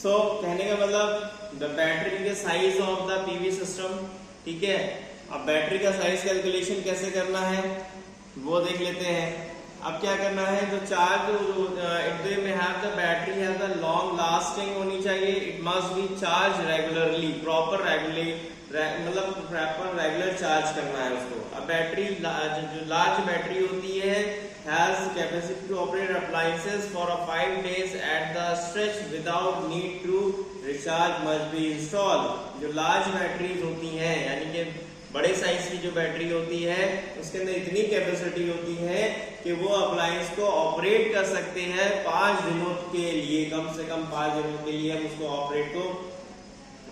कहने का मतलब द बैटरी के size of the PV system, ठीक है। अब बैटरी का साइज कैलकुलेशन कैसे करना है वो देख लेते हैं। अब क्या करना है, जो चार्ज इट में have the battery have the long lasting होनी चाहिए, it must be charge regularly, proper regular charge करना है उसको। अब बैटरी जो लार्ज बैटरी होती है has capacity to operate appliances for 5 days at the stretch without need to recharge must be installed। जो लार्ज बैटरीज होती हैं यानी कि बड़े साइज की जो बैटरी होती है उसके अंदर इतनी कैपेसिटी होती है कि वो अप्लायंस को ऑपरेट कर सकते हैं 5 दिनों के लिए, कम से कम 5 दिनों के लिए हम उसको ऑपरेट को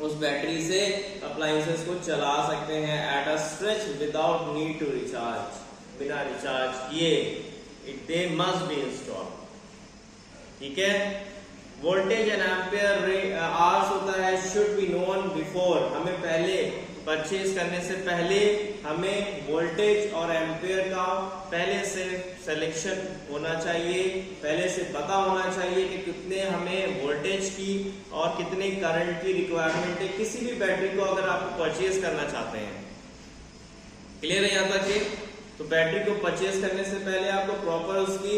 उस बैटरी से अप्लायंसेस को चला सकते हैं at a stretch without need to recharge, बिना रिचार्ज किए। It they must be installed, ठीक है। वोल्टेज एंड एम्पियर आवर्स होता है शुड बी नोन बिफोर, हमें पहले परचेज करने से पहले हमें वोल्टेज और एम्पियर का पहले से सिलेक्शन होना चाहिए, पहले से पता होना चाहिए कि कितने हमें वोल्टेज की और कितने करंट की रिक्वायरमेंट है किसी भी बैटरी को अगर आप परचेज करना चाहते हैं। क्लियर है यहाँ तक कि तो बैटरी को परचेज करने से पहले आपको प्रॉपर उसकी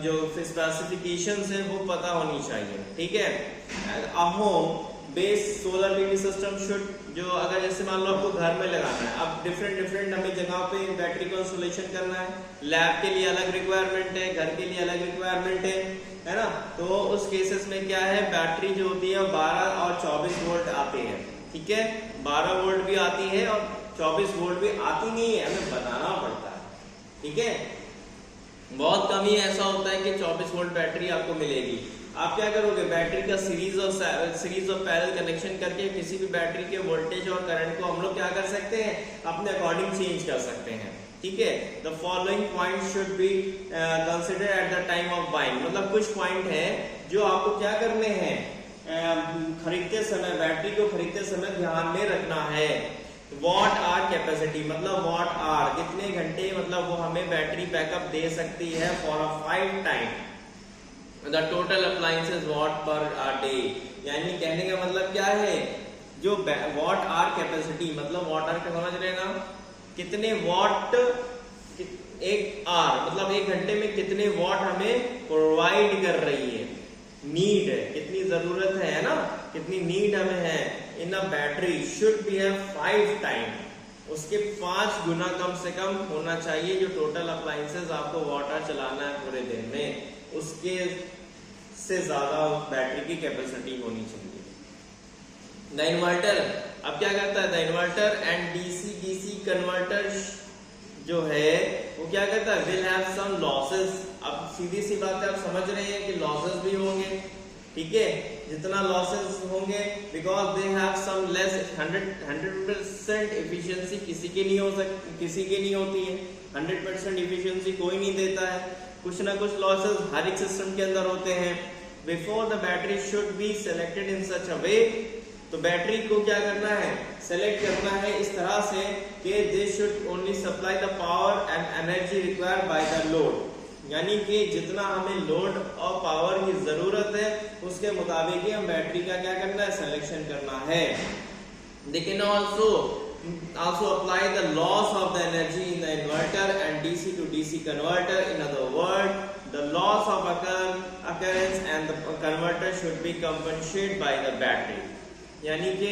जो स्पेसिफिकेशंस है वो पता होनी चाहिए, ठीक है। A home base solar PV system should, जो अगर जैसे मान लो आपको घर में लगाना है, अब डिफरेंट हमें जगह पे बैटरी को इंस्टॉलेशन करना है, लैब के लिए अलग रिक्वायरमेंट है, घर के लिए अलग रिक्वायरमेंट है ना। तो उस केसेस में क्या है, बैटरी जो होती है 12 और 24 वोल्ट आते हैं, ठीक है। 12 वोल्ट भी आती है और 24 वोल्ट भी आती नहीं है, हमें बताना पड़ता है, ठीक है। बहुत कम ही ऐसा होता है कि 24 वोल्ट बैटरी आपको मिलेगी। आप क्या करोगे, बैटरी का सीरीज ऑफ पैरेलल कनेक्शन करके किसी भी बैटरी के वोल्टेज और करंट को हम लोग क्या कर सकते हैं, अपने अकॉर्डिंग चेंज कर सकते हैं, ठीक है। The following point should be consider at the time of buying, मतलब कुछ पॉइंट है जो आपको क्या करने हैं, खरीदते समय, बैटरी को खरीदते समय ध्यान में रखना है। वॉट आर कैपेसिटी, मतलब वॉट आर कितने घंटे, मतलब वो हमें बैटरी बैकअप दे सकती है for a 5 time. The total appliances what per day, यानी कहने का मतलब क्या है, जो वॉट आर कैपेसिटी, मतलब वॉट आर का समझ रहे ना, कितने वॉट एक आर, मतलब एक घंटे में कितने वॉट हमें प्रोवाइड कर रही है, नीड है, कितनी जरूरत है ना, कितनी नीड हमें है इन अ बैटरी शुड बी है 5 टाइम, उसके 5 गुना कम से कम होना चाहिए जो टोटल अप्लायंसेस आपको वाटर चलाना है पूरे दिन में, उसके से ज्यादा बैटरी की कैपेसिटी होनी चाहिए। द इन्वर्टर अब क्या करता है, the inverter and DC converter जो है वो क्या करता है, विल हैव सम लॉसेस। अब सीधी सी बात है, आप समझ रहे हैं कि लॉसेस भी होंगे, ठीक है। जितना लॉसेस होंगे because they have some less 100% efficiency किसी की नहीं हो सकती, किसी की नहीं होती है 100% एफिशिएंसी, कोई नहीं देता है, कुछ ना कुछ लॉसेस हर एक सिस्टम के अंदर होते हैं। Before the battery should be selected in such a way, तो बैटरी को क्या करना है, सेलेक्ट करना है इस तरह से कि they should only supply the power and energy required by the load, यानी कि जितना हमें लोड और पावर की जरूरत है उसके मुताबिक ही हम बैटरी का क्या करना है, सिलेक्शन करना है। They can also apply the loss of the energy in the inverter and DC to DC converter, in other words the loss of occurrence and the converter should be compensated by the battery, यानी कि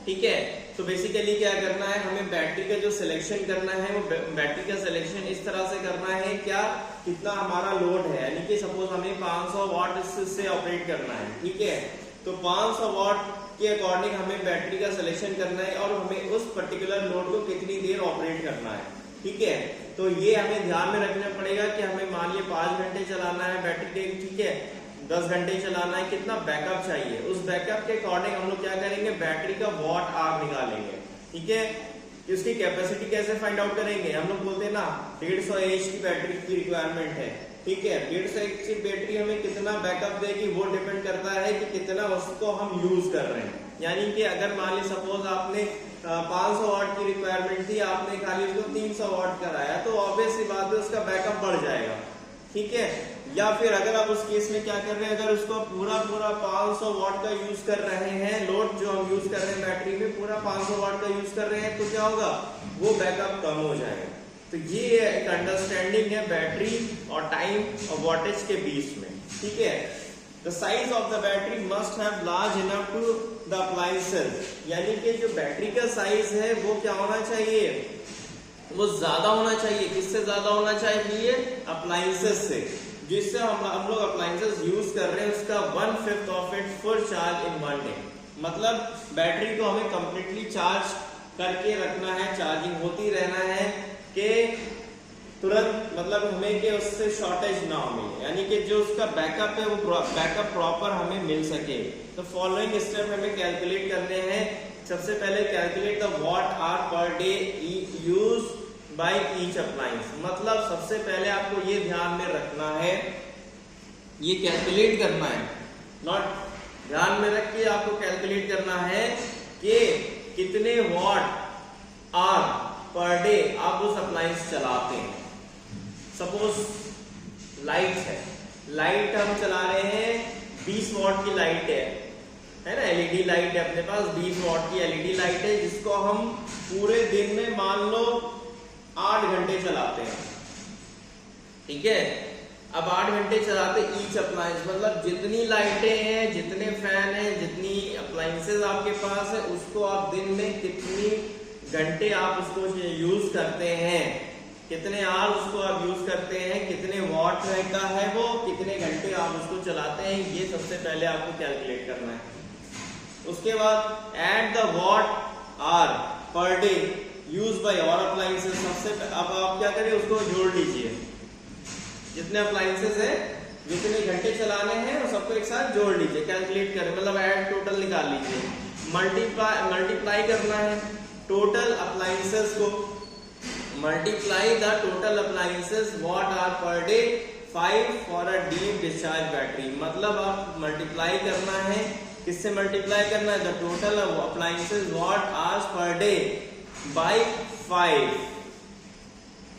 ठीक है। तो basically क्या करना है, हमें battery का जो सिलेक्शन करना है वो बैटरी का सिलेक्शन इस तरह से करना है, क्या कितना हमारा लोड है, यानी कि सपोज हमें 500 वाट से ऑपरेट करना है, ठीक है। तो 500 वाट के अकॉर्डिंग हमें बैटरी का सिलेक्शन करना है और हमें उस पर्टिकुलर लोड को कितनी देर ऑपरेट करना है, ठीक है। तो ये हमें ध्यान में रखना पड़ेगा कि हमें मान लिया 5 घंटे चलाना है बैटरी, ठीक है, 10 घंटे चलाना है, कितना बैकअप चाहिए, उस बैकअप के अकॉर्डिंग हम लोग क्या करेंगे, बैटरी का वॉट आवर निकालेंगे, ठीक है। उसकी कैपेसिटी कैसे फाइंड आउट करेंगे, हम लोग बोलते हैं ना 150 एच की बैटरी की रिक्वायरमेंट है, ठीक है। 150 एच की बैटरी हमें कितना बैकअप देगी वो डिपेंड करता है कि कितना उसको हम यूज कर रहे हैं, यानी कि अगर मान ली सपोज आपने 500 वाट की रिक्वायरमेंट थी, आपने खाली उसको 300 वाट कराया, तो ऑब्वियस सी बात है उसका बैकअप बढ़ जाएगा, ठीक है। या फिर अगर आप उस केस में क्या कर रहे हैं, अगर उसको पूरा 500 वाट का यूज कर रहे हैं, लोड जो हम यूज कर रहे हैं बैटरी में पूरा 500 वाट का यूज कर रहे हैं, तो क्या होगा, वो बैकअप कम हो जाएगा। तो ये एक अंडरस्टैंडिंग है बैटरी और टाइम और वॉटेज के बीच में, ठीक है। The size of the battery must have large enough to the appliances, यानी कि जो बैटरी का साइज है वो क्या होना चाहिए, वो ज्यादा होना चाहिए। किससे ज्यादा होना चाहिए, अप्लायंसेस से। जिससे हम लोग अप्लायंसेस यूज कर रहे हैं उसका 1/5 of it full charge in 1 day. मतलब बैटरी को हमें कंप्लीटली चार्ज करके रखना है, चार्जिंग होती रहना है कि तुरंत मतलब हमें कि उससे शॉर्टेज ना हो, यानी कि जो उसका बैकअप है वो बैकअप प्रॉपर हमें मिल सके। तो फॉलोइंग स्टेप हमें कैलकुलेट करने हैं। सबसे पहले calculate the watt hour per day use by each appliance. मतलब सबसे पहले आपको ये ध्यान में रखना है, ये कैलकुलेट करना है, नॉट ध्यान में रख के आपको कैलकुलेट करना है कि कितने वॉट आवर पर डे आप उस अप्लायंस चलाते हैं। सपोज लाइट है, लाइट हम चला रहे हैं 20 वॉट की लाइट है ना, एलईडी लाइट है अपने पास, 20 वॉट की एलईडी लाइट है, जिसको हम पूरे दिन में मान लो 8 घंटे चलाते हैं, ठीक है। अब 8 घंटे चलाते ईच अप्लायंस, मतलब जितनी लाइटें हैं, जितने फैन हैं, जितनी अप्लायंसेस आपके पास है, उसको आप दिन में कितनी घंटे आप उसको यूज करते हैं, कितने आवर उसको आप यूज करते हैं, कितने वॉट रहता है वो, कितने घंटे आप उसको चलाते हैं, ये सबसे पहले आपको कैलकुलेट करना है। उसके बाद add the watt hour per day use by all appliances. सबसे अब आप क्या करें, उसको जोड़ लीजिए, जितने अप्लायंसेस है, जितने घंटे चलाने हैं वो सबको एक साथ जोड़ लीजिए, कैलकुलेट करें, मतलब ऐड टोटल निकाल लीजिए, मल्टीप्लाई करना है टोटल अप्लायंसेस को, multiply the total appliances watt hour per day 5 for a deep discharge battery. मतलब आप मल्टीप्लाई करना है, किससे मल्टीप्लाई करना है, the total appliances watt hours per day by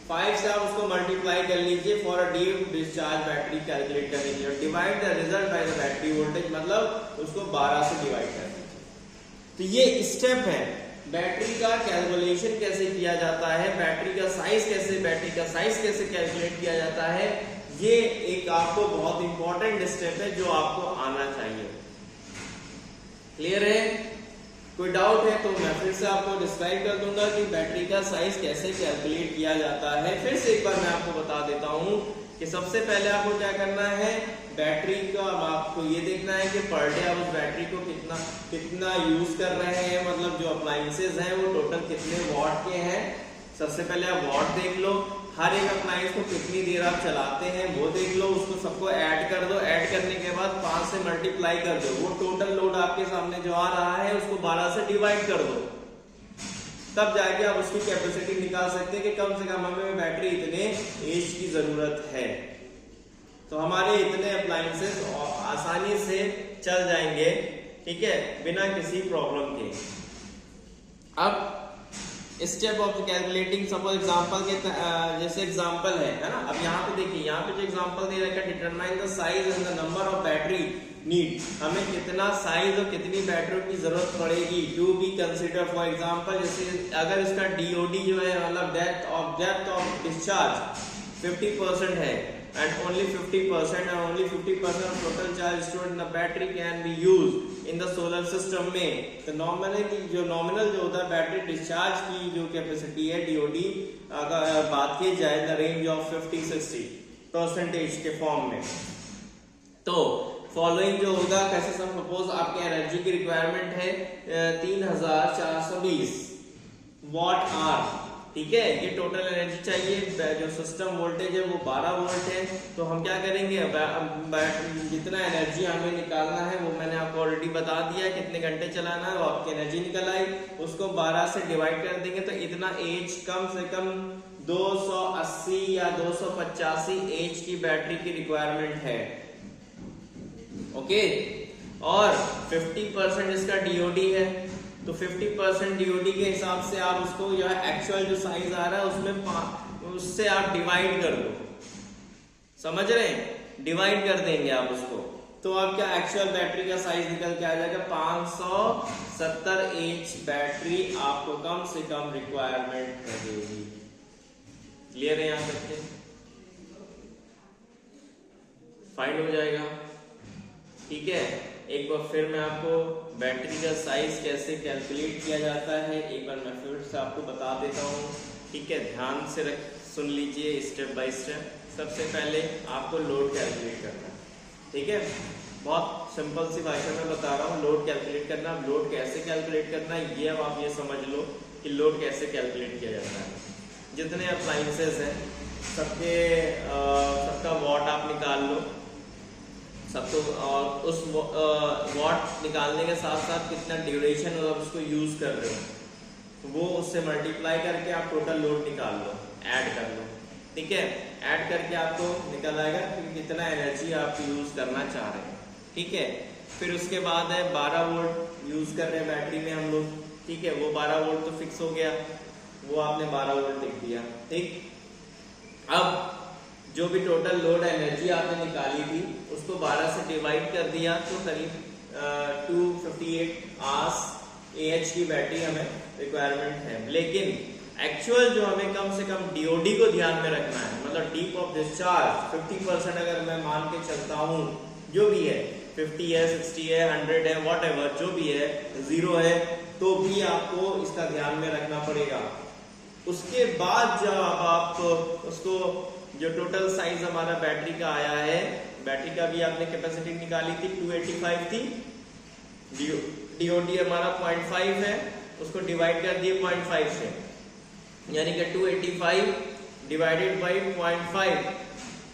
5 से आप उसको मल्टीप्लाई कर लीजिए for a deep discharge battery calculate करने के लिए। Divide the result by the battery voltage, मतलब उसको 12 से डिवाइड कर दीजिए। तो ये स्टेप है बैटरी का कैलकुलेशन कैसे किया जाता है, बैटरी का साइज कैसे कैलकुलेट किया जाता है। ये एक आपको बहुत इंपॉर्टेंट स्टेप है जो आपको आना चाहिए। क्लियर है? कोई डाउट है तो मैं फिर से आपको डिस्क्राइब कर दूंगा कि बैटरी का साइज कैसे कैलकुलेट किया जाता है। फिर से एक बार मैं आपको बता देता हूं कि सबसे पहले आपको क्या करना है, बैटरी का आपको ये देखना है कि पर डे आप उस बैटरी को कितना यूज कर रहे हैं, मतलब जो अप्लायंसेस हैं वो टोटल कितने वॉट के हैं। सबसे पहले आप वॉट देख लो, हर एक अप्लायंस को कितनी देर आप चलाते हैं वो देख लो, उसको सबको ऐड कर दो, ऐड करने के बाद 5 से मल्टीप्लाई कर दो, वो टोटल लोड आपके सामने जो आ रहा है उसको 12 से डिवाइड कर दो, तब जाके आप उसकी कैपेसिटी निकाल सकते हैं कि कम से कम हमें बैटरी इतने एज की जरूरत है, तो हमारे इतने अप्लायंसेस आसानी से चल जाएंगे, ठीक है, बिना किसी प्रॉब्लम के। अब step of calculating, suppose example के जैसे एग्जांपल है ना। अब यहाँ पे देखिए, यहाँ पे जो एग्जांपल दे रखा है, determine the size and the number of battery need, हमें कितना साइज और कितनी बैटरी की जरूरत पड़ेगी to be consider. For example जैसे अगर इसका डीओडी जो है, मतलब डेप्थ ऑफ डिस्चार्ज 50% है and only 50% and only 50% of total charge stored in the battery can be used in the solar system में, तो नॉमिनल जो होता है बैटरी डिस्चार्ज की जो कैपेसिटी है डीओडी, अगर बात की जाए द रेंज ऑफ 50-60% के फॉर्म में, तो फॉलोइंग जो होगा कैसे, सपोज आपके एनर्जी की रिक्वायरमेंट है 3420 वॉट आवर, ठीक है, ये टोटल एनर्जी चाहिए, जो सिस्टम वोल्टेज है वो 12 वोल्ट है, तो हम क्या करेंगे, जितना एनर्जी हमें निकालना है वो मैंने आपको ऑलरेडी बता दिया है, कितने घंटे चलाना है, वो आपकी एनर्जी निकल आई, उसको 12 से डिवाइड कर देंगे, तो इतना एज कम से कम 280 या 285 एच की बैटरी की रिक्वायरमेंट है, ओके। और 50% इसका डीओडी है, तो 50% डीओडी के हिसाब से आप उसको या एक्चुअल जो साइज आ रहा है उसमें उससे आप डिवाइड कर दो, समझ रहे हैं, डिवाइड कर देंगे आप उसको, तो आपका एक्चुअल बैटरी का साइज निकल के आ जाएगा 570 एच बैटरी आपको कम से कम रिक्वायरमेंट रहेगी। क्लियर है यहां तक के? फाइंड हो जाएगा। ठीक है, एक बार फिर मैं आपको बैटरी का साइज कैसे कैलकुलेट किया जाता है एक बार मैं फिर से आपको बता देता हूँ। ठीक है, ध्यान से सुन लीजिए स्टेप बाय स्टेप। सबसे पहले आपको लोड कैलकुलेट करना है। ठीक है, बहुत सिंपल सी भाषा में बता रहा हूँ, लोड कैलकुलेट करना। लोड कैसे कैलकुलेट करना है ये अब आप ये समझ लो कि लोड कैसे कैलकुलेट किया जाता है। जितने अप्लायंसेस हैं सबका वॉट आप निकाल लो, सबको, और उस वॉट निकालने के साथ साथ कितना ड्यूरेशन आप उसको यूज कर रहे हो वो उससे मल्टीप्लाई करके आप टोटल लोड निकाल लो, ऐड कर लो। ठीक है, ऐड करके आपको निकल आएगा कि कितना एनर्जी आप यूज करना चाह रहे हैं। ठीक है, फिर उसके बाद है 12 वोल्ट यूज कर रहे हैं बैटरी में हम लोग। ठीक है, वो 12 वोल्ट तो फिक्स हो गया, वो आपने 12 वोल्ट लिख दिया। ठीक, अब जो भी टोटल लोड एनर्जी आपने निकाली थी उसको 12 से डिवाइड कर दिया तो करीब 258 आवर्स AH की बैटरी हमें रिक्वायरमेंट है। लेकिन एक्चुअल जो हमें कम से कम DOD को ध्यान में रखना है, मतलब डीप ऑफ डिस्चार्ज 50% अगर मैं मान के चलता हूँ, जो भी है 50 है, 60 है, 100 है, व्हाटएवर जो भी है, 0 है, तो भी आपको इसका ध्यान में रखना पड़ेगा। उसके बाद जब आप उसको जो टोटल साइज हमारा बैटरी का आया है, बैटरी का भी आपने कैपेसिटी निकाली थी 285 थी, DOD हमारा 0.5 है, उसको डिवाइड कर दिए 0.5 से, यानी कि 285 divided by 0.5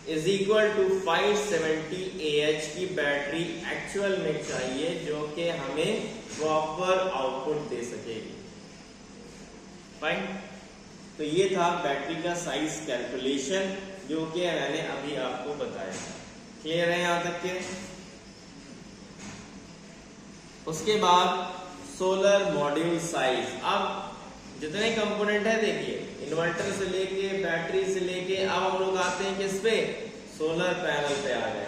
is equal to 570 AH की बैटरी एक्चुअल में चाहिए, जो कि हमें प्रॉपर आउटपुट दे सकेगी। फाइन, तो ये था बैटरी का साइज कैलकुलेशन जो कि मैंने अभी आपको बताया। क्लियर है यहां तक के? उसके बाद सोलर मॉड्यूल साइज। अब जितने कंपोनेंट है देखिए, इन्वर्टर से लेके बैटरी से लेके अब हम लोग आते हैं किस पे? सोलर पैनल पे आ गए।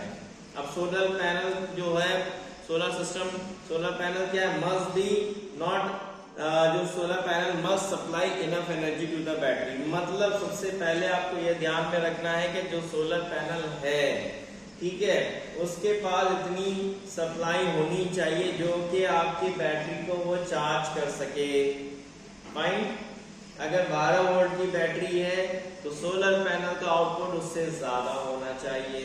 अब सोलर पैनल जो है, सोलर सिस्टम, सोलर पैनल क्या है? मस्ट बी नॉट जो solar panel must supply enough energy to the battery. मतलब सबसे पहले आपको यह ध्यान में रखना है कि जो सोलर पैनल है, ठीक है, उसके पास इतनी सप्लाई होनी चाहिए जो कि आपकी बैटरी को वो चार्ज कर सके। फाइन, अगर 12 वोल्ट की बैटरी है तो सोलर पैनल का आउटपुट उससे ज्यादा होना चाहिए,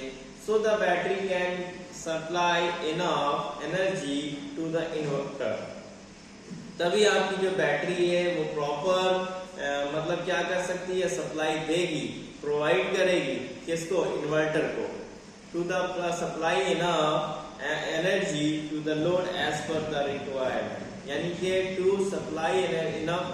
so the battery can supply enough energy to the inverter. तभी आपकी जो बैटरी है वो प्रॉपर मतलब क्या कर सकती है? सप्लाई देगी, प्रोवाइड करेगी किसको? इन्वर्टर को। To the supply enough energy to the load as per the required, यानी कि to supply enough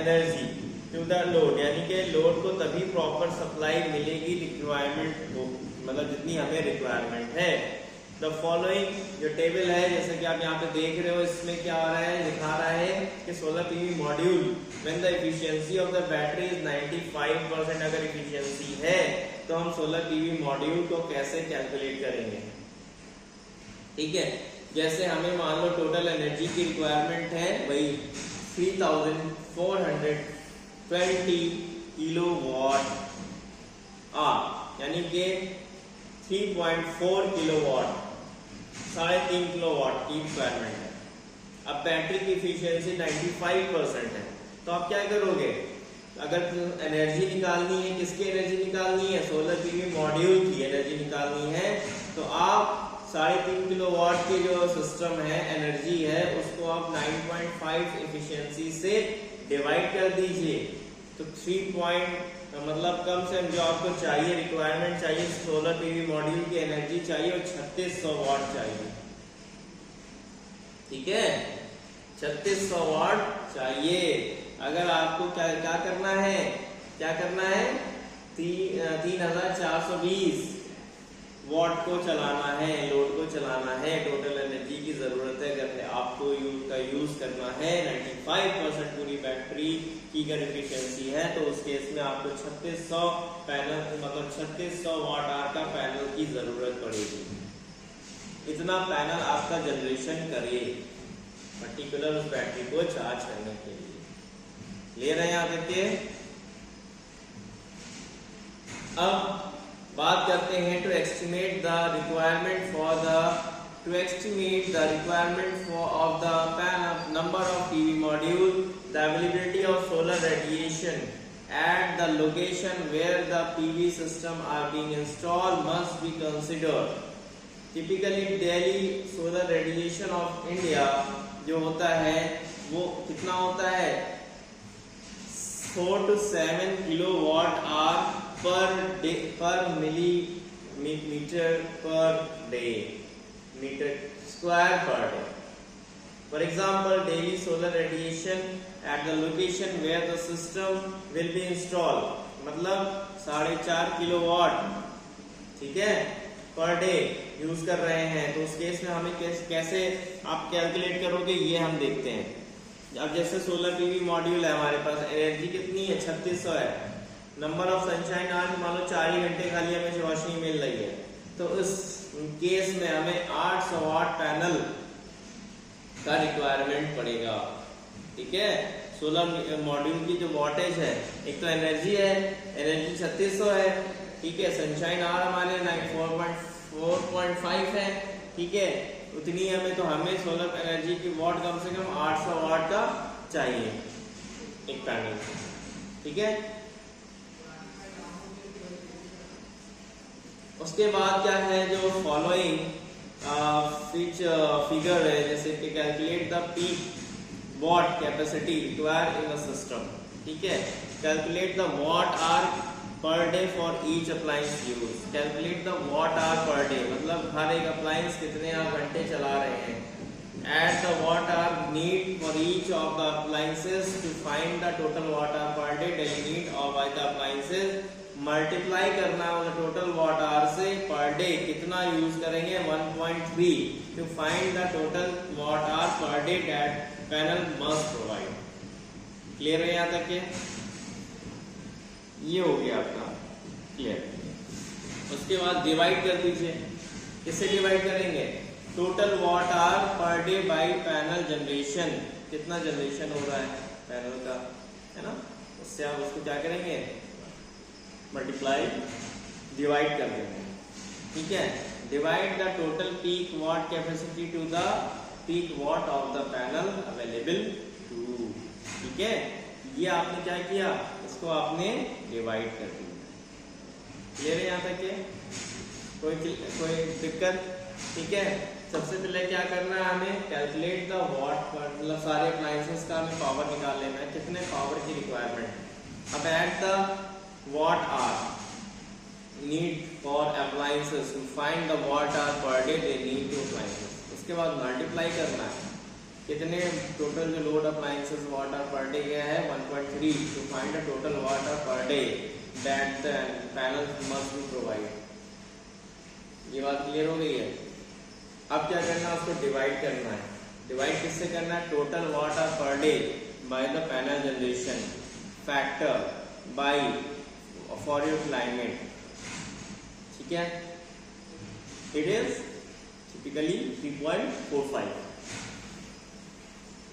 energy to the load, यानी कि लोड को तभी प्रॉपर सप्लाई मिलेगी रिक्वायरमेंट को, मतलब जितनी हमें रिक्वायरमेंट है। द फॉलोइंग जो टेबल है, जैसे कि आप यहाँ पे देख रहे हो, इसमें क्या आ रहा है? दिखा रहा है कि solar PV module when the efficiency of the battery is 95% अगर एफिशिएंसी है तो हम सोलर पीवी मॉड्यूल को कैसे कैलकुलेट करेंगे? ठीक है, जैसे हमें मान लो टोटल एनर्जी की रिक्वायरमेंट है वही 3420 किलोवाट आवर, यानी कि 3.4 किलोवाट, 3.5 किलोवाट की रिक्वायरमेंट है। अब बैटरी की एफिशिएंसी 95% है, तो आप क्या करोगे? अगर एनर्जी निकालनी है, किसकी एनर्जी निकालनी है? सोलर पीवी मॉड्यूल की एनर्जी निकालनी है, तो आप 3.5 किलोवाट की जो सिस्टम है, एनर्जी है, उसको आप 9.5 एफिशिएंसी से डिवाइड कर दीजिए, तो 3 मतलब कम से कम जो आपको चाहिए, रिक्वायरमेंट चाहिए सोलर पीवी मॉड्यूल की एनर्जी चाहिए और 3600 वाट चाहिए। ठीक है, 3600 वाट चाहिए। अगर आपको क्या करना है? क्या करना है? 3420 वॉट को चलाना है, लोड को चलाना है, टोटल एनर्जी की जरूरत है अगर आपको यूज करना है 95% पूरी बैटरी की अगर एफिशिएंसी है तो उस केस में आपको 3600 पैनल मतलब 3600 वाट आवर का पैनल की जरूरत पड़ेगी। इतना पैनल आपका जनरेशन करे पर्टिकुलर उस बैटरी को चार्ज करने के लिए। ले रहे हैं आप देखिए। अब बात करते हैं to estimate the requirement of the panel number of PV module, the availability of solar radiation at the location where the PV system are being installed must be considered. Typically daily solar radiation of India जो होता है वो कितना होता है 4 to 7 kilowatt hour per millimetre per day, metre square per day. For example, daily solar radiation at the location where the system will be installed, मतलब 4.5 kilowatt, ठीक है, पर डे यूज कर रहे हैं। तो उस केस में हमें कैसे आप कैलकुलेट करोगे ये हम देखते हैं। अब जैसे सोलर पीवी मॉड्यूल है हमारे पास, एनर्जी कितनी है 3600 है, नंबर ऑफ सनशाइन आज मान लो 4 ही घंटे खाली हमें रोशनी मिल रही है, तो इस केस में हमें 800 वाट पैनल का रिक्वायरमेंट पड़ेगा। ठीक है, सोलर मॉड्यूल की जो वॉटेज है, एक तो एनर्जी है, एनर्जी 3600 है, ठीक है, सनशाइन आवर हमारे 4.5 है, ठीक है, उतनी हमें, तो हमें सोलर एनर्जी की वॉट कम से कम 800 वाट का चाहिए एक पैनल, ठीक है। उसके बाद क्या है, जो फॉलोइंग फिगर है, जैसे कि calculate the peak watt capacity required in the system, ठीक है, calculate the watt hour per day for each appliance use, calculate the watt hour per day, मतलब हर एक अप्लायंस कितने आप घंटे चला रहे हैं, at the watt hour need for each of the appliances to find the total watt hour per day daily need of the appliances, multiply करना है टोटल वॉट आवर से पर डे कितना यूज करेंगे 1.3 to find the total watt hour per day that panel must provide. Clear है यहाँ तक के? ये हो गया आपका क्लियर। उसके बाद डिवाइड कर दीजिए, किससे डिवाइड करेंगे, total watt hour per day by panel generation, कितना जनरेशन हो रहा है पैनल का, है ना, उससे आप उसको क्या करेंगे, मल्टीप्लाई, डिवाइड कर देंगे, ठीक है। Divide the total peak watt capacity to the peak watt of the panel available to, ठीक है। ये आपने क्या किया, इसको आपने डिवाइड कर दिया। क्लियर है यहाँ तक के? कोई दिक्कत? ठीक है। सबसे पहले क्या करना है, हमें कैलकुलेट द वॉट, मतलब सारे अप्लायंसेस का हमें पावर निकाल लेना है, कितने पावर की रिक्वायरमेंट है। अब at the what are need for appliances to find the watt hour per day they need to appliances, उसके बाद मल्टीप्लाई करना है, कितने टोटल जो load appliances watt hour per day गया है 1.3 to find the total watt hour per day that the panel must be provide. ये बात क्लियर हो गई है। अब क्या करना है, उसको डिवाइड करना है। डिवाइड किससे करना है, total watt hour per day by the panel generation factor by for your climate, ठीक है, it is typically 3.45।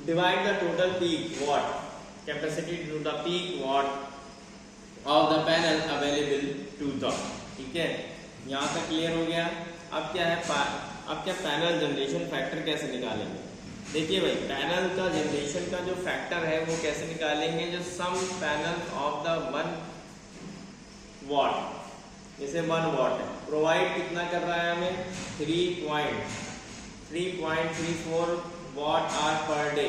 Divide the total peak watt capacity to the peak watt of the panel available to the, ठीक है। यहाँ तक clear हो गया। अब क्या है, अब क्या पैनल जनरेशन फैक्टर कैसे निकालेंगे। देखिए भाई, पैनल का जनरेशन का जो फैक्टर है वो कैसे निकालेंगे, जो सम पैनल ऑफ द 1 वॉट, जैसे 1 वॉट है, प्रोवाइड कितना कर रहा है हमें 3.34 वॉट आवर पर डे,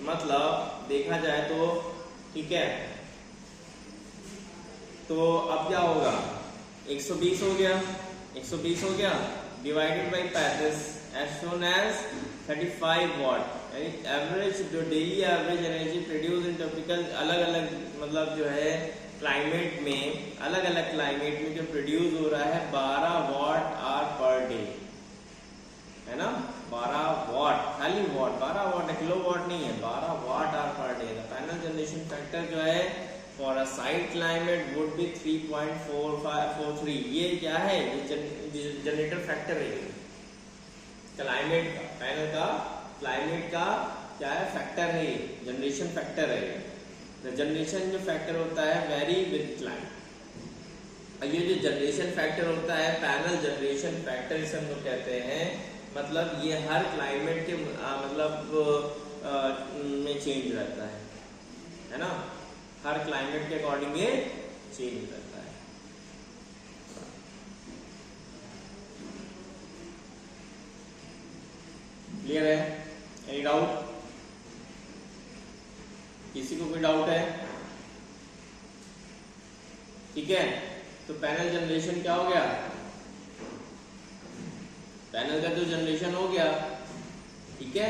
मतलब देखा जाए तो, ठीक है, तो अब क्या होगा 120 हो गया, 120 हो गया, divided by 35 as soon as 35 watt, यानी एवरेज जो daily average energy produce in typical, अलग अलग मतलब जो है क्लाइमेट में, अलग अलग क्लाइमेट में जो प्रोड्यूस हो रहा है 12 वॉट आर पर डे, है ना, 12 वॉट, खाली वॉट, 12 वॉट है, किलो वॉट नहीं है, 12 watt are per day. The panel generation factor जो है for a side climate would be 3.4543। ये क्या है, ये जनरेटर फैक्टर है क्लाइमेट का, पैनल का क्लाइमेट का क्या है, फैक्टर है, जनरेशन फैक्टर है। जनरेशन जो फैक्टर होता है वेरी विद क्लाइमेट। ये जो जनरेशन फैक्टर होता है पैनल जनरेशन फैक्टर, इसे हम लोग कहते हैं, मतलब ये हर क्लाइमेट के में चेंज रहता है ना, हर क्लाइमेट के अकॉर्डिंग ये चेंज रहता है। क्लियर है? Any doubt? किसी को कोई डाउट है? ठीक है, तो पैनल जनरेशन क्या हो गया, पैनल का जो जनरेशन हो गया, ठीक है,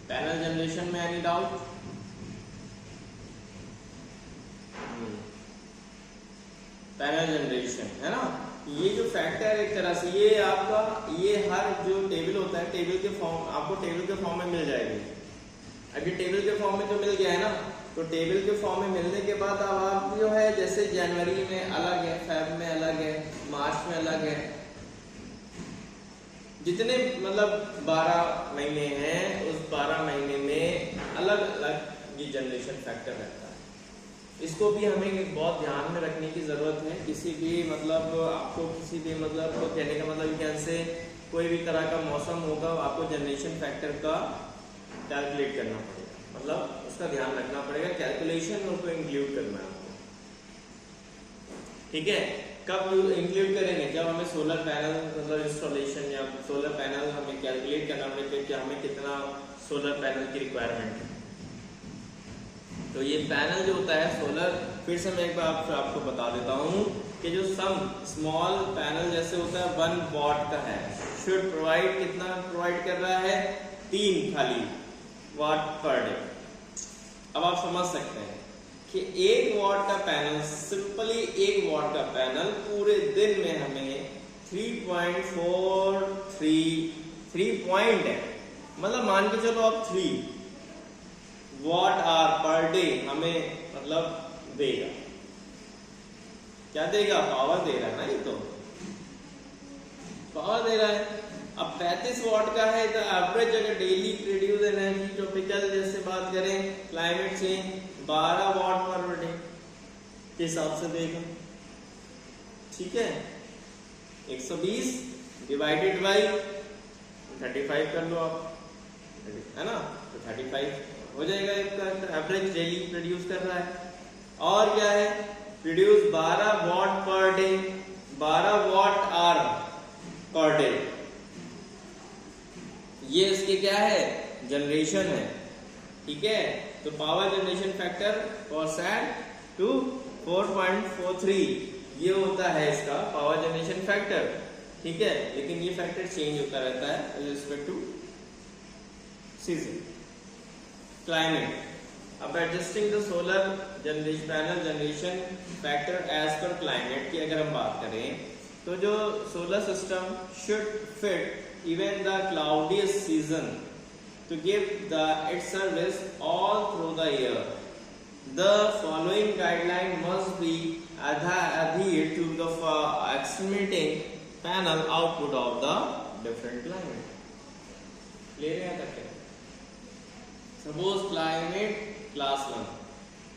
पैनल जनरेशन में एनी डाउट? पैनल जनरेशन है ना, ये जो फैक्टर है एक तरह से ये आपका, ये हर जो टेबल होता है, टेबल के फॉर्म, आपको टेबल के फॉर्म में मिल जाएगी। अभी टेबल के फॉर्म में तो मिल गया है ना, तो टेबल के फॉर्म में मिलने के बाद अब आप जो है जैसे जनवरी में अलग है, फेब में अलग है, मार्च में अलग है, जितने मतलब 12 महीने हैं उस 12 महीने में अलग अलग ये जनरेशन फैक्टर रहता है। इसको भी हमें बहुत ध्यान में रखने की जरूरत है। किसी भी मतलब आपको किसी भी मतलब कहने का मतलब कैसे कोई भी तरह का मौसम होगा आपको जनरेशन फैक्टर का कैलकुलेट करना पड़ेगा, मतलब उसका ध्यान रखना पड़ेगा, कैलकुलेशन में उसको इंक्लूड करना है आपको। ठीक है, कब इंक्लूड करेंगे, जब हमें सोलर पैनल मतलब इंस्टॉलेशन या सोलर पैनल हमें कैलकुलेट करना पड़ेगा कि हमें कितना सोलर पैनल की रिक्वायरमेंट है। तो ये पैनल जो होता है सोलर, फिर से मैं एक बार आपको बता देता हूँ कि जो सम स्मॉल पैनल जैसे होता है 1 वॉट का है, शुड प्रोवाइड, कितना प्रोवाइड कर रहा है, 3 खाली वॉट पर डे। अब आप समझ सकते हैं कि 1 वॉट का पैनल, सिंपली 1 वॉट का पैनल पूरे दिन में हमें 3 पॉइंट है, मतलब मान के चलो आप 3 वॉट आर पर डे हमें मतलब देगा। क्या देगा, पावर दे रहा है ना, ये तो पावर दे रहा है। अब 35 वॉट का है तो एवरेज अगर डेली प्रोड्यूस एनर्जी टॉपिकल जैसे बात करें climate change 12 watt per day के हिसाब से देगा। ठीक है, 120 डिवाइडेड बाई 35 कर लो आप, है ना, तो 35 हो जाएगा, इसका एवरेज डेली प्रोड्यूस कर रहा है। और क्या है, produce 12 watt per day, 12 watt are per day, ये इसके क्या है, जनरेशन है। ठीक है, तो power generation factor for set to 4.43 ये होता है इसका पावर जनरेशन फैक्टर। ठीक है, लेकिन ये फैक्टर चेंज होता रहता है with respect to season, climate. अब adjusting the solar generation panel generation factor as per climate की अगर हम बात करें तो जो solar system should fit even the cloudiest season to give its service all through the year. The following guideline must be adhered to the estimating panel output of the different climate. Clear है तक? Suppose climate class 1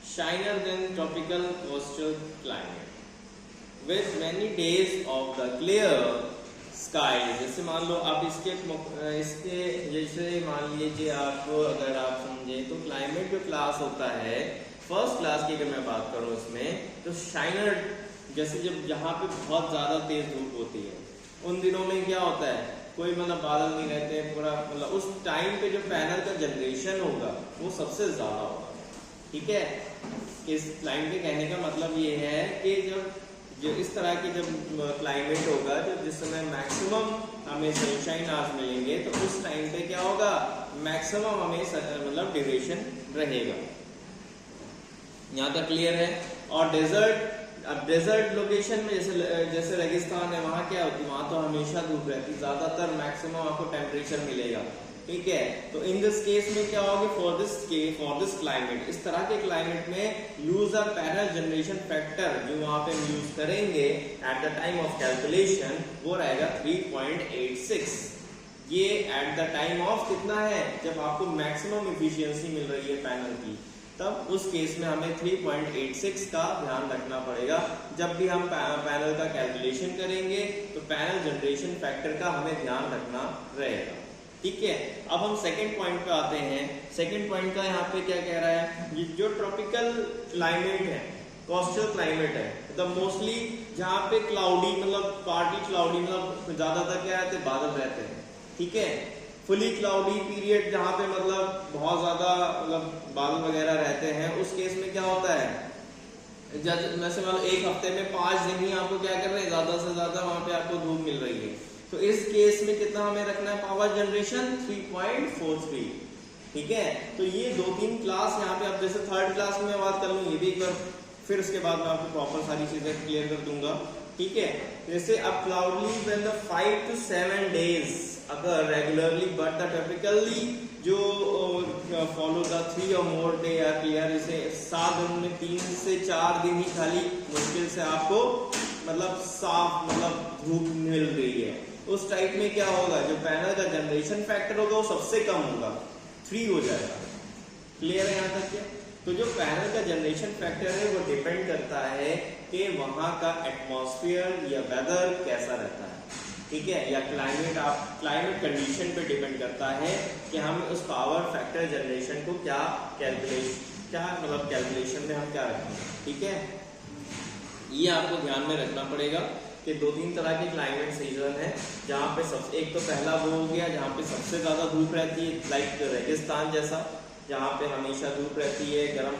shinier than tropical coastal climate with many days of the clear sky. जैसे मान लो आप इसके जैसे मान लीजिए आप अगर आप समझे तो क्लाइमेट जो क्लास होता है फर्स्ट क्लास की अगर मैं बात करूं इसमें तो शाइनर, जैसे जब जहाँ पे बहुत ज्यादा तेज धूप होती है उन दिनों में क्या होता है, कोई मतलब बादल नहीं रहते हैं पूरा, मतलब उस टाइम पे जो पैनल का जनरेशन होगा वो सबसे ज्यादा होगा। ठीक है, इस लाइन पे कहने का मतलब ये है कि जब जो इस तरह की जब क्लाइमेट होगा जब जिस समय मैक्सिमम हमें सनशाइन आवर्स मिलेंगे तो उस टाइम पे क्या होगा, मैक्सिमम हमें मतलब ड्यूरेशन रहेगा। यहाँ तक क्लियर है। और डेजर्ट, अब डेजर्ट लोकेशन में जैसे रेगिस्तान है, वहाँ क्या होती है, वहाँ तो हमेशा धूप रहती है, ज्यादातर मैक्सिमम आपको टेम्परेचर मिलेगा, ठीक है। तो इन दिस केस में क्या होगा, फॉर दिस क्लाइमेट, इस तरह के क्लाइमेट में use a panel generation factor, जो वहाँ पे यूज करेंगे at the time of calculation, वो रहेगा 3.86। ये एट द टाइम ऑफ कितना है, जब आपको मैक्सिमम एफिशिएंसी मिल रही है पैनल की, तब उस केस में हमें 3.86 का ध्यान रखना पड़ेगा। जब भी हम पैनल का कैलकुलेशन करेंगे तो पैनल जनरेशन फैक्टर का हमें ध्यान रखना रहेगा, ठीक है। अब हम सेकंड पॉइंट पे आते हैं। सेकंड पॉइंट का यहाँ पे क्या कह रहा है, ये जो ट्रॉपिकल क्लाइमेट है, कोस्टल क्लाइमेट है, मतलब मोस्टली जहाँ पे क्लाउडी, मतलब पार्टी क्लाउडी, मतलब ज्यादातर क्या रहते हैं, बादल रहते हैं, ठीक है। फुली क्लाउडी पीरियड जहाँ पे मतलब बहुत ज्यादा मतलब बादल वगैरह रहते हैं, उस केस में क्या होता है, जैसे मतलब एक हफ्ते में 5 दिन ही आपको क्या कर रहे हैं, ज्यादा से ज्यादा वहां पे आपको धूप मिल रही है, तो इस केस में कितना हमें रखना है, पावर जनरेशन 3.43, ठीक है। तो ये 2-3 क्लास यहाँ पे, अब जैसे थर्ड क्लास में बात कर लूँ, ये भी एक बार, फिर उसके बाद मैं आपको प्रॉपर सारी चीजें क्लियर कर दूंगा, ठीक है। जैसे अब cloudy when the 5 to 7 days अगर रेगुलरली, बट द टिपिकली जो follow the 3 or more day या क्लियर, इसे 7 दिन में 3 से 4 दिन ही खाली मुश्किल से आपको मतलब साफ मतलब धूप मिल रही है, उस टाइप में क्या होगा, जो पैनल का जनरेशन फैक्टर होगा वो सबसे कम होगा, 3 हो जाएगा। क्लियर है यहाँ तक क्या? तो जो पैनल का जनरेशन फैक्टर है वो डिपेंड करता है कि वहां का एटमॉस्फेयर या वेदर कैसा रहता है, ठीक है, या क्लाइमेट कंडीशन पे डिपेंड करता है कि हम उस पावर फैक्टर जनरेशन को क्या कैलकुलेशन में हम क्या रखें, ठीक है। ये आपको ध्यान में रखना पड़ेगा कि 2-3 तरह के क्लाइमेट सीजन है, जहाँ पे सबसे, एक तो पहला वो हो गया जहाँ पे सबसे ज्यादा धूप रहती है, लाइक रेगिस्तान जैसा, जहाँ पे हमेशा धूप रहती है, गर्म,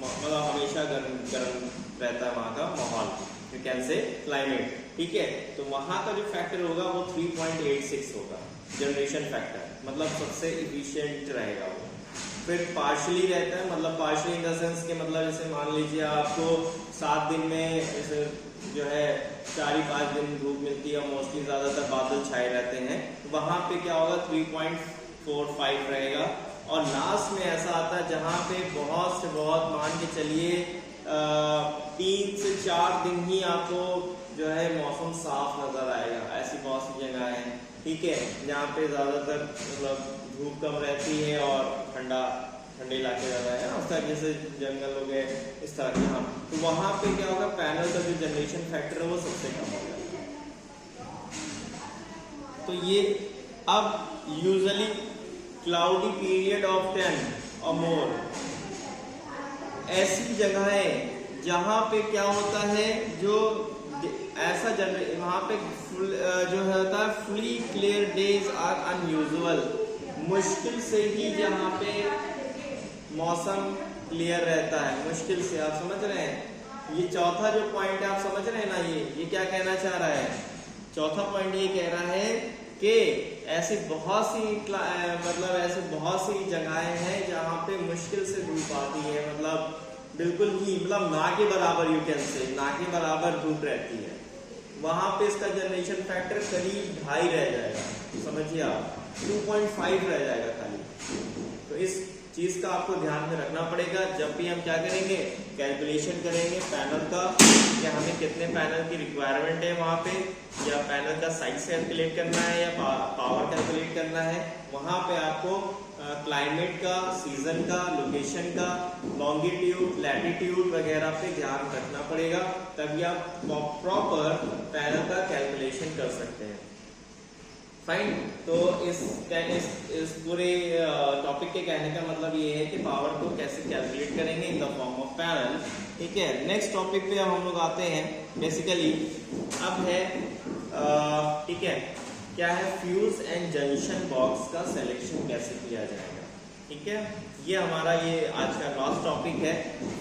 मतलब हमेशा गर्म रहता है वहाँ का माहौल, यू कैन से क्लाइमेट, ठीक है। तो वहाँ का जो फैक्टर होगा वो 3.86 होगा जनरेशन फैक्टर, मतलब सबसे इफिशिएंट रहेगा वो। फिर पार्शली रहता है, मतलब पार्शली इन द सेंस के, मतलब जैसे मान लीजिए आपको 7 दिन में जैसे जो है 4-5 दिन धूप मिलती है, मोस्टली ज्यादातर बादल छाए रहते हैं, वहां पे क्या होगा 3.45 रहेगा। और लास्ट में ऐसा आता है जहां पे बहुत से बहुत मान के चलिए 3 से 4 दिन ही आपको जो है मौसम साफ नजर आएगा, ऐसी बहुत सी जगह है, ठीक है, जहाँ पे ज्यादातर मतलब धूप कम रहती है और ठंडे इलाके ज्यादा है ना, उस तरह जैसे जंगल हो गए इस तरह के, हाँ, तो वहां पे क्या होगा, पैनल का जो जनरेशन फैक्टर है वो सबसे कम होगा। तो ये अब यूजुअली क्लाउडी पीरियड ऑफ 10 और मोर, ऐसी जगहें जहां पे क्या होता है, जो ऐसा वहां पे जो होता है fully clear days are unusual, मुश्किल से ही जहाँ पे मौसम क्लियर रहता है, मुश्किल से, आप समझ रहे हैं। ये चौथा जो पॉइंट है आप समझ रहे हैं ना, ये क्या कहना चाह रहा है, चौथा पॉइंट ये कह रहा है कि ऐसी बहुत सी जगहें हैं जहाँ पे मुश्किल से धूप आती है, मतलब बिल्कुल ही, मतलब ना के बराबर, यू कैन से ना के बराबर धूप रहती है, वहां पे इसका जनरेशन फैक्टर करीब 2.5 रह जाएगा, समझिए आप 2.5 रह जाएगा खाली। तो इस चीज का आपको ध्यान में रखना पड़ेगा जब भी हम क्या करेंगे, कैलकुलेशन करेंगे पैनल का, कि हमें कितने पैनल की रिक्वायरमेंट है वहां पे, या पैनल का साइज कैलकुलेट करना है या पावर कैलकुलेट करना है, वहां पे आपको क्लाइमेट का, सीजन का, लोकेशन का, लॉन्गिट्यूड, लैटिट्यूड वगैरह पे ध्यान रखना पड़ेगा, तभी आप प्रॉपर पैनल का कैलकुलेशन कर सकते हैं। फाइन। तो इस पूरे टॉपिक के कहने का मतलब ये है कि पावर को कैसे कैलकुलेट करेंगे in the form of panel, ठीक है। नेक्स्ट टॉपिक पे हम लोग आते हैं, बेसिकली अब है ठीक है, क्या है, फ्यूज एंड जंक्शन बॉक्स का सिलेक्शन कैसे किया जाएगा, ठीक है। ये हमारा ये आज का लास्ट टॉपिक है,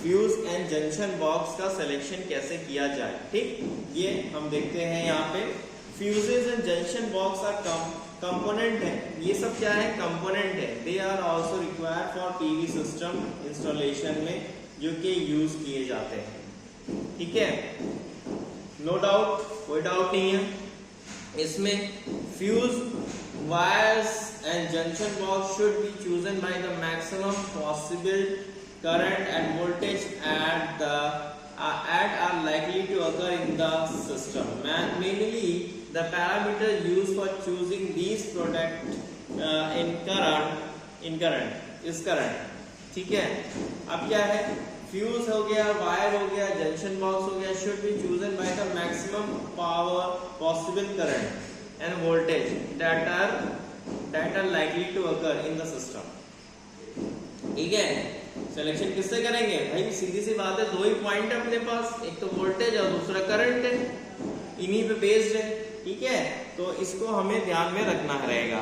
फ्यूज एंड जंक्शन बॉक्स का सिलेक्शन कैसे किया जाए, ठीक। ये हम देखते हैं यहाँ पे, fuses and junction box are component है, ये सब क्या है, कंपोनेंट है, they are also required for PV system installation में, जो कि यूज किए जाते हैं। ठीक है, नो डाउट, कोई डाउट नहीं है इसमें। Fuse wires and junction box should be chosen by the maximum possible current and voltage at are likely to occur in the system. Mainly the parameter used for choosing these product in current is current. ठीक है, अब क्या है, fuse हो गया, wire हो गया, junction box हो गया, should be chosen by the maximum power possible current end voltage that are likely to occur in the system. ठीक है, सिलेक्शन किससे करेंगे भाई? सीधी सी बात है, दो ही पॉइंट है अपने पास, एक तो वोल्टेज और दूसरा करंट है, इन्हीं पे बेस्ड है। ठीक है, तो इसको हमें ध्यान में रखना रहेगा।